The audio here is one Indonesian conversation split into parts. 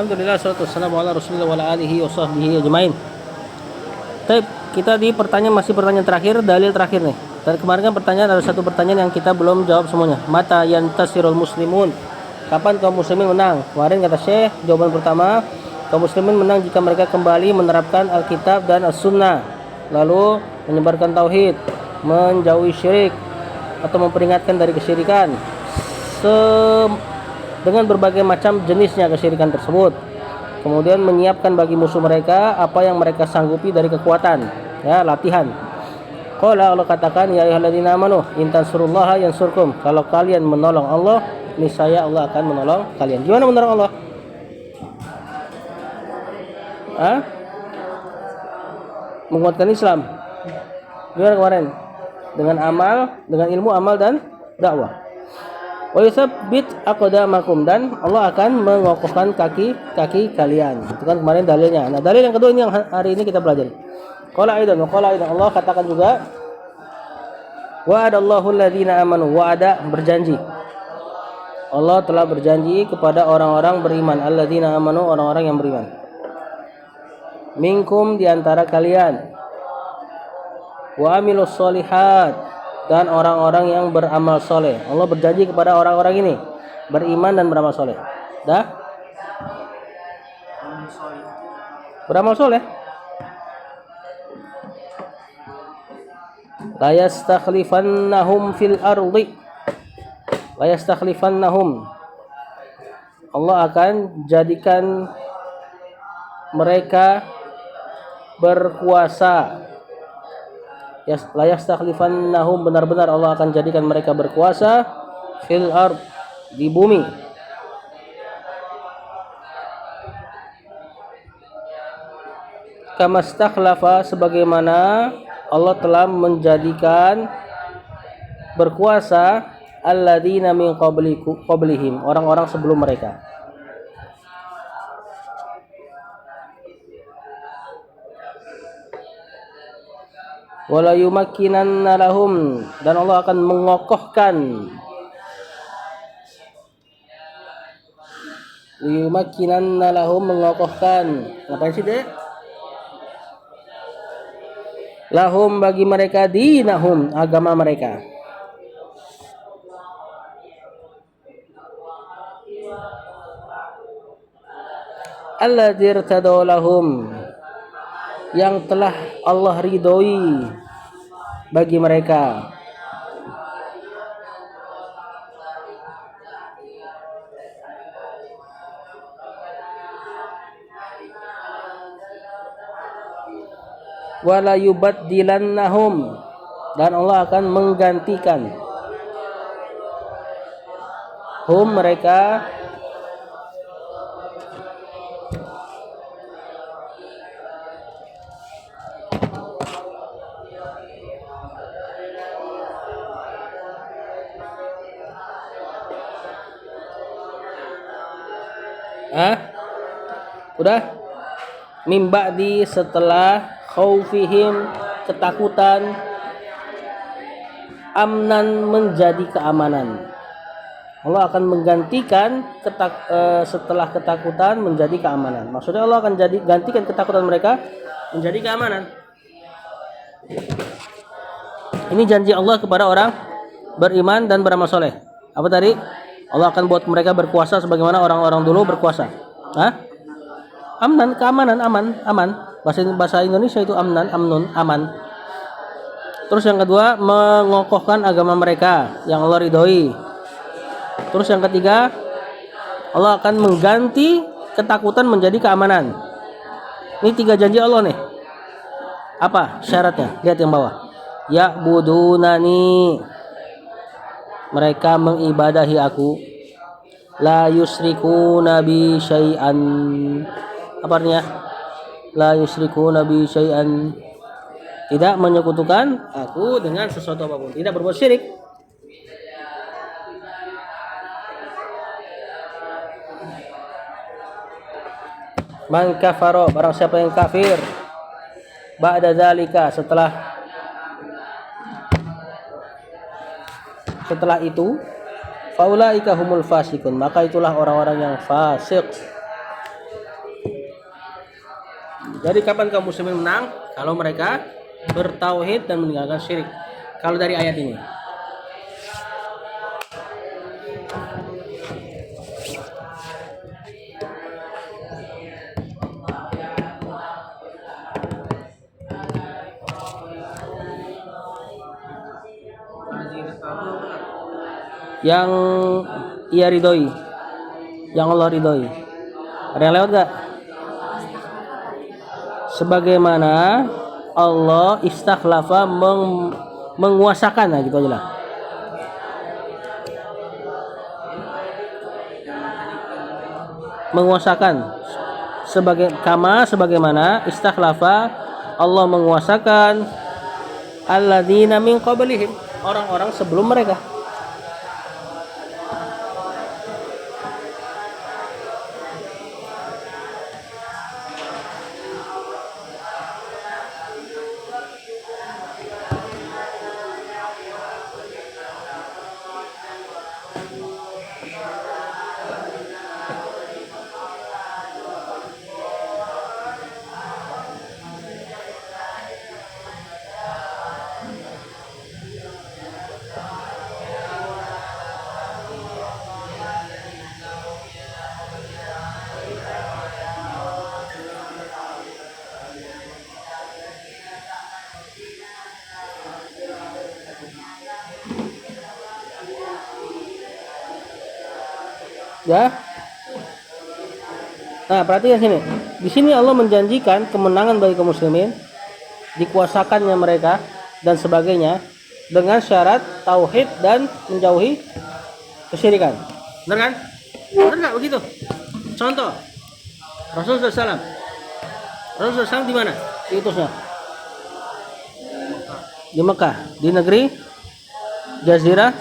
Alhamdulillah, salatu wassalamu ala rasulillah wa ala alihi wa sahbihi ajmain. Baik, kita di pertanyaan terakhir, dalil terakhir nih. Dan kemarin kan ada satu pertanyaan yang kita belum jawab semuanya. Mata yantasirul muslimun? Kapan kaum muslimin menang? Kemarin kata Syekh, jawaban pertama, kaum muslimin menang jika mereka kembali menerapkan Alkitab dan As-Sunnah, lalu menyebarkan tauhid, menjauhi syirik atau memperingatkan dari kesyirikan dengan berbagai macam jenisnya kesyirikan tersebut. Kemudian menyiapkan bagi musuh mereka apa yang mereka sanggupi dari kekuatan, ya, latihan. Qala, Allah katakan, ya ayyuhalladzina amanu in tansurullaha yansurkum. Kalau kalian menolong Allah, niscaya Allah akan menolong kalian. Gimana menolong Allah? Menguatkan Islam. Gimana kemarin? Dengan amal, dengan ilmu, amal dan dakwah. Wa yutsabbit aqdamakum, dan Allah akan mengokohkan kaki kalian. Itu kan kemarin dalilnya. Nah, dalil yang kedua ini yang hari ini kita pelajari. Qala aidan Allah katakan juga, wa'adallahu alladziina amanu, wa'ada berjanji. Allah telah berjanji kepada orang-orang beriman, alladzina amanu, orang-orang yang beriman. Minkum, di antara kalian, wa amilus solihat, dan orang-orang yang beramal soleh. Allah berjanji kepada orang-orang ini beriman dan beramal soleh. Dah? Beramal soleh. La yastakhlifannahum fil ardi. La yastakhlifannahum. Allah akan jadikan mereka berkuasa. La yastakhlifannahum, benar-benar Allah akan jadikan mereka berkuasa fil ard, di bumi. Kama stakhlafa, sebagaimana Allah telah menjadikan berkuasa alladzina min qablihim, orang-orang sebelum mereka. Wala yumakkinanna lahum, dan Allah akan mengokohkan. Yumakkinanna lahum, mengokohkan. Ngapain sih, Dek? Lahum, bagi mereka, dinahum, agama mereka. Alladzi irtadaw lahum, yang telah Allah ridhoi bagi mereka. Wala yubaddilannahum, dan Allah akan menggantikan hum, mereka, udah, mimba di, setelah khaufihim, ketakutan, amnan, menjadi keamanan. Allah akan menggantikan setelah ketakutan menjadi keamanan. Maksudnya Allah akan gantikan ketakutan mereka menjadi keamanan. Ini janji Allah kepada orang beriman dan beramal soleh. Apa tadi? Allah akan buat mereka berkuasa sebagaimana orang-orang dulu berkuasa. Amnan, keamanan, aman. Bahasa Indonesia itu amnan, amnun, aman. Terus yang kedua, mengokohkan agama mereka yang Allah ridhoi. Terus yang ketiga, Allah akan mengganti ketakutan menjadi keamanan. Ini 3 janji Allah nih. Apa syaratnya? Lihat yang bawah. Ya'budunani, mereka mengibadahi aku. La yusyrikuna bi syai'an. Apa artinya? La yusyrikuna bi syai'an, tidak menyekutukan aku dengan sesuatu apapun, tidak berbuat syirik. Man kafaro, barang siapa yang kafir, ba'da zalika, setelah itu, faulaika humul fasikun, maka itulah orang-orang yang fasik. Jadi kapan kaum muslimin menang? Kalau mereka bertauhid dan meninggalkan syirik. Kalau dari ayat ini. Yang ia ridhoi, yang Allah ridhoi. Ada yang lewat gak? Sebagaimana Allah istakhlafa menguasakan, nah gitu aja lah. Menguasakan sebagaimana istakhlafa Allah menguasakan alladzina min qablihim, orang-orang sebelum mereka. Ya. Nah, perhatikan sini. Di sini Allah menjanjikan kemenangan bagi kaum muslimin, dikuasakannya mereka dan sebagainya dengan syarat tauhid dan menjauhi kesyirikan. Benar kan? Benar enggak begitu? Contoh, Rasulullah SAW. Rasulullah SAW di mana? Diutusnya di Mekah, di negeri Jazirah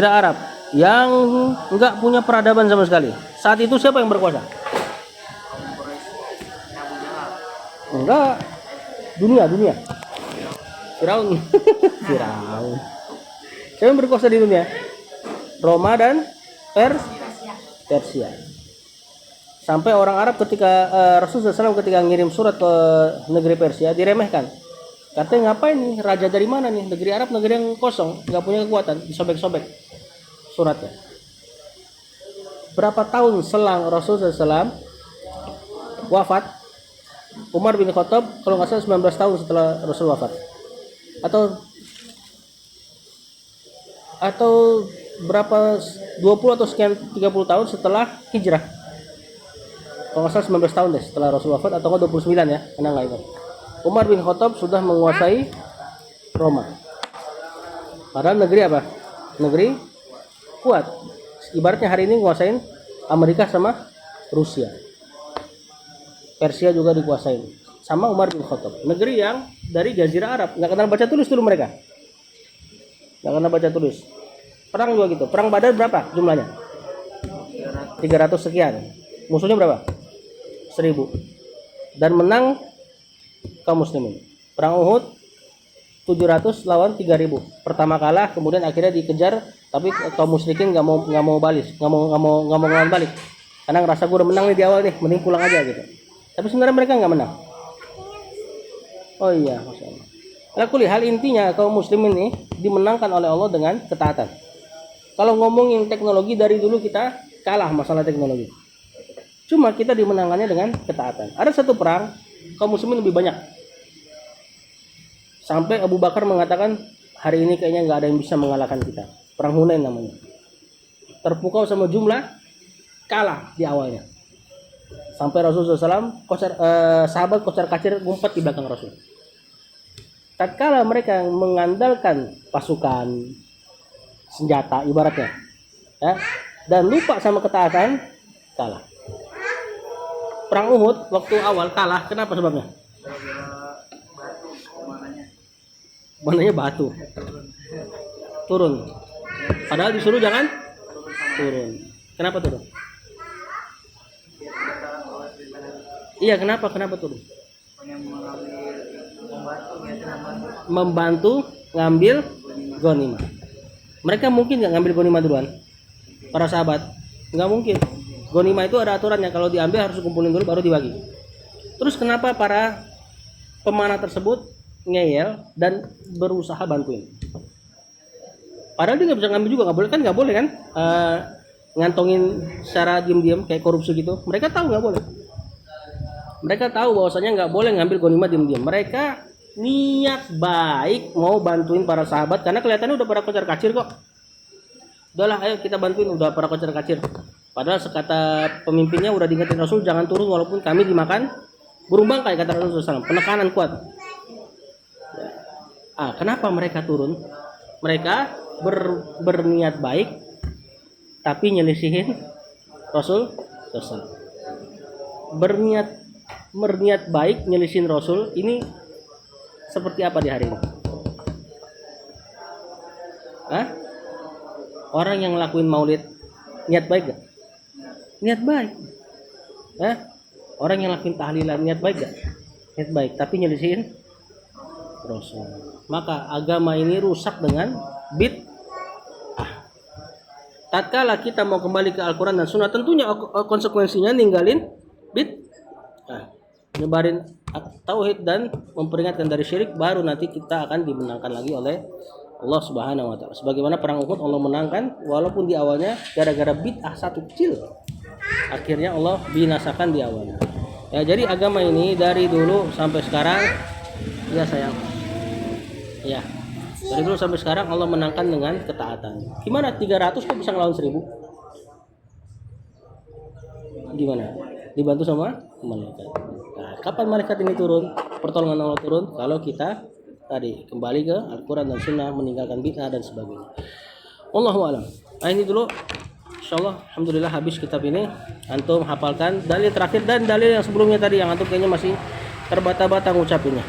Arab yang enggak punya peradaban sama sekali. Saat itu siapa yang berkuasa? Enggak, dunia. Firaun. Firaun. Siapa yang berkuasa di dunia? Roma dan Persia. Sampai orang Arab ketika Rasulullah SAW ketika ngirim surat ke negeri Persia diremehkan. Katanya ngapain nih, raja dari mana nih? Negeri Arab negeri yang kosong, nggak punya kekuatan, disobek-sobek suratnya. Berapa tahun selang Rasulullah SAW wafat, Umar bin Khattab kalau nggak salah 19 tahun setelah Rasul wafat, atau berapa 20 atau sekian 30 tahun setelah hijrah. Kalau nggak salah 19 tahun deh setelah Rasul wafat, atau 29 ya, karena nggak ingat. Umar bin Khattab sudah menguasai Roma. Padahal negeri apa? Negeri kuat. Ibaratnya hari ini nguasain Amerika sama Rusia. Persia juga dikuasain sama Umar bin Khattab. Negeri yang dari Jazirah Arab, nggak kenal baca tulis dulu mereka. Nggak kenal baca tulis. Perang juga gitu. Perang Badar berapa jumlahnya? 300 sekian. Musuhnya berapa? 1000. Dan menang kaum muslimin. Perang Uhud 700 lawan 3000. Pertama kalah, kemudian akhirnya dikejar, tapi kaum musyrikin nggak mau balik, nggak mau ngelawan balik. Karena ngerasa gue udah menang nih di awal nih, mending pulang aja gitu. Tapi sebenarnya mereka nggak menang. Oh iya, masya Allah. Lalu hal intinya kaum muslimin ini dimenangkan oleh Allah dengan ketaatan. Kalau ngomongin teknologi, dari dulu kita kalah masalah teknologi. Cuma kita dimenangkannya dengan ketaatan. Ada satu perang kaum muslimin lebih banyak. Sampai Abu Bakar mengatakan hari ini kayaknya nggak ada yang bisa mengalahkan kita. Perang Hunain namanya. Terpukau sama jumlah, kalah di awalnya. Sampai Rasulullah SAW, sahabat kocar kacir ngumpet di belakang Rasul. Tatkala mereka mengandalkan pasukan, senjata ibaratnya, ya, dan lupa sama ketaatan, kalah. Perang Uhud waktu awal kalah, kenapa sebabnya? Mananya batu turun, padahal disuruh jangan turun. Kenapa turun? Iya, kenapa turun? Membantu ngambil ghanimah. Mereka mungkin nggak ngambil ghanimah duluan, para sahabat? Nggak mungkin. Ghanimah itu ada aturannya, kalau diambil harus kumpulin dulu baru dibagi. Terus kenapa para pemanah tersebut ngeyel dan berusaha bantuin? Padahal dia nggak bisa ngambil juga, nggak boleh kan ngantongin secara diam-diam kayak korupsi gitu. Mereka tahu nggak boleh. Mereka tahu bahwasanya nggak boleh ngambil ghanimah diam-diam. Mereka niat baik mau bantuin para sahabat karena kelihatannya udah pada kocar kacir kok. Udahlah, ayo kita bantuin, udah pada kocar kacir. Padahal sekata pemimpinnya udah diingetin Rasul jangan turun walaupun kami dimakan burung bangkai, kata Rasulullah SAW. Penekanan kuat. Kenapa mereka turun? Mereka berniat baik tapi nyelisihin Rasul SAW. Berniat baik nyelisihin Rasul ini seperti apa di hari ini? Orang yang ngelakuin maulid niat baik gak? Niat baik. Orang yang ngelakuin tahlilan niat baik gak? Niat baik, tapi nyelisihin Rasul. Maka agama ini rusak dengan bid'ah. Tatkala kita mau kembali ke Al-Quran dan Sunnah, tentunya konsekuensinya ninggalin bid'ah, nyebarin tauhid dan memperingatkan dari syirik, baru nanti kita akan dimenangkan lagi oleh Allah Subhanahu wa taala. Sebagaimana perang Uhud Allah menangkan walaupun di awalnya gara-gara bid'ah satu kecil. Akhirnya Allah binasakan di awalnya. Ya, jadi agama ini dari dulu sampai sekarang ya sayang. Ya. Dari dulu sampai sekarang Allah menangkan dengan ketaatan. Gimana 300 kok bisa ngelawan 1000? Gimana? Dibantu sama malaikat. Nah, kapan malaikat ini turun? Pertolongan Allah turun kalau kita tadi kembali ke Al-Quran dan Sunnah, meninggalkan bid'ah dan sebagainya. Wallahu a'lam. Nah, ini dulu insyaallah. Alhamdulillah habis kitab ini. Antum hafalkan dalil terakhir dan dalil yang sebelumnya tadi yang antum kayaknya masih terbata-bata ngucapinnya.